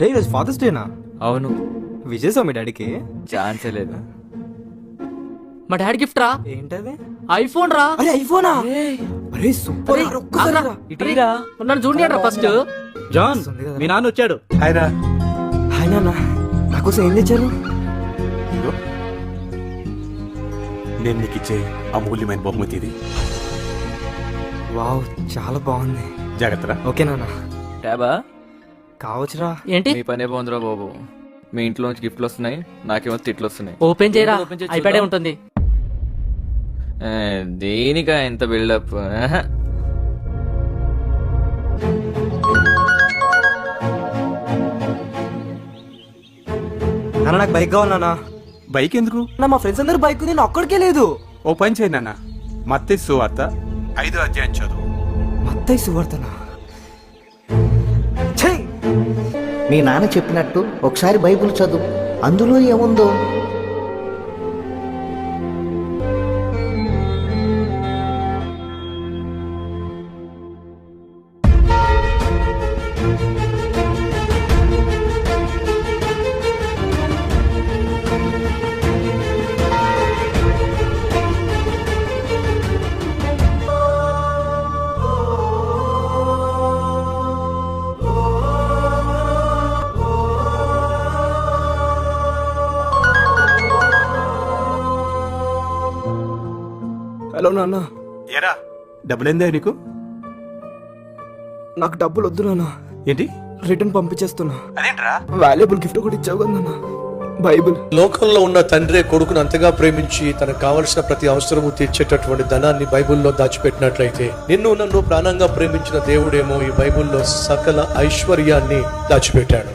రే ఈరోజు ఫాదర్స్ డేనా? అవును, విజయసా మీ డాడీకి? ఛాన్సే లేదు. మా డాడీ గిఫ్ట్ రా. ఏంటది? ఐఫోన్ రా. అరే ఐఫోనా? అరే సూపర్. ఇటీరా నన్ను చూడండి ఫస్ట్. జాన్, మీ నాన్న వచ్చాడు. హాయ్ నాన్న, నాకోసం ఏం తెచ్చారు? నేను నీకు ఇచ్చే అమూల్యమైన బహుమతి ఇది. వావ్, చాలా బాగుంది. జాగ్రత్తరా. ఓకే నాన్న. ట్యాబా? కావచ్చురా. ఏంటి మీ పనే బాగుందిరా బాబు. మీ ఇంట్లో నుంచి గిఫ్ట్లు వస్తున్నాయి, నాకేమో తిట్లు వస్తున్నాయి. ఓపెన్ చేయరా, ఓపెన్ చేయి ఐప్యాడే చూద్దాం. ఉంటుంది. దేనికా ఎంత బిల్డప్? నాన్న నాకు బైక్ కావాలి నాన్న. బైక్ ఎందుకు? మా ఫ్రెండ్స్ అందరూ బైక్ ఉంది, నేను ఒక్కడికే లేదు. ఓ పని చేయి నాన్న, మత్తయి సువార్త 5వ అధ్యాయం చదువు. మత్తయి సువార్తనా? ఛీ! మీ నాన్న చెప్పినట్టు ఒకసారి బైబిల్ చదువు, అందులో ఏముందో. హలో నాన్న. ఏరా, డబ్బులేందా నీకు? నాకు డబ్బులు వద్దు నాన్న, ఏంటి? రిటర్న్ పంపించేస్తున్నా. అదేంట్రా? వాల్యుబుల్ గిఫ్ట్ కూడా ఇచ్చావు కదా నాన్న, బైబిల్. లోకంలో ఉన్న తండ్రే కొడుకును అంతగా ప్రేమించి తనకు కావలసిన ప్రతి అవసరము తీర్చేటటువంటి ధనాన్ని బైబిల్లో దాచిపెట్టినట్లయితే, నిన్ను నన్ను ప్రాణంగా ప్రేమించిన దేవుడేమో ఈ బైబిల్లో సకల ఐశ్వర్యాన్ని దాచిపెట్టాడు.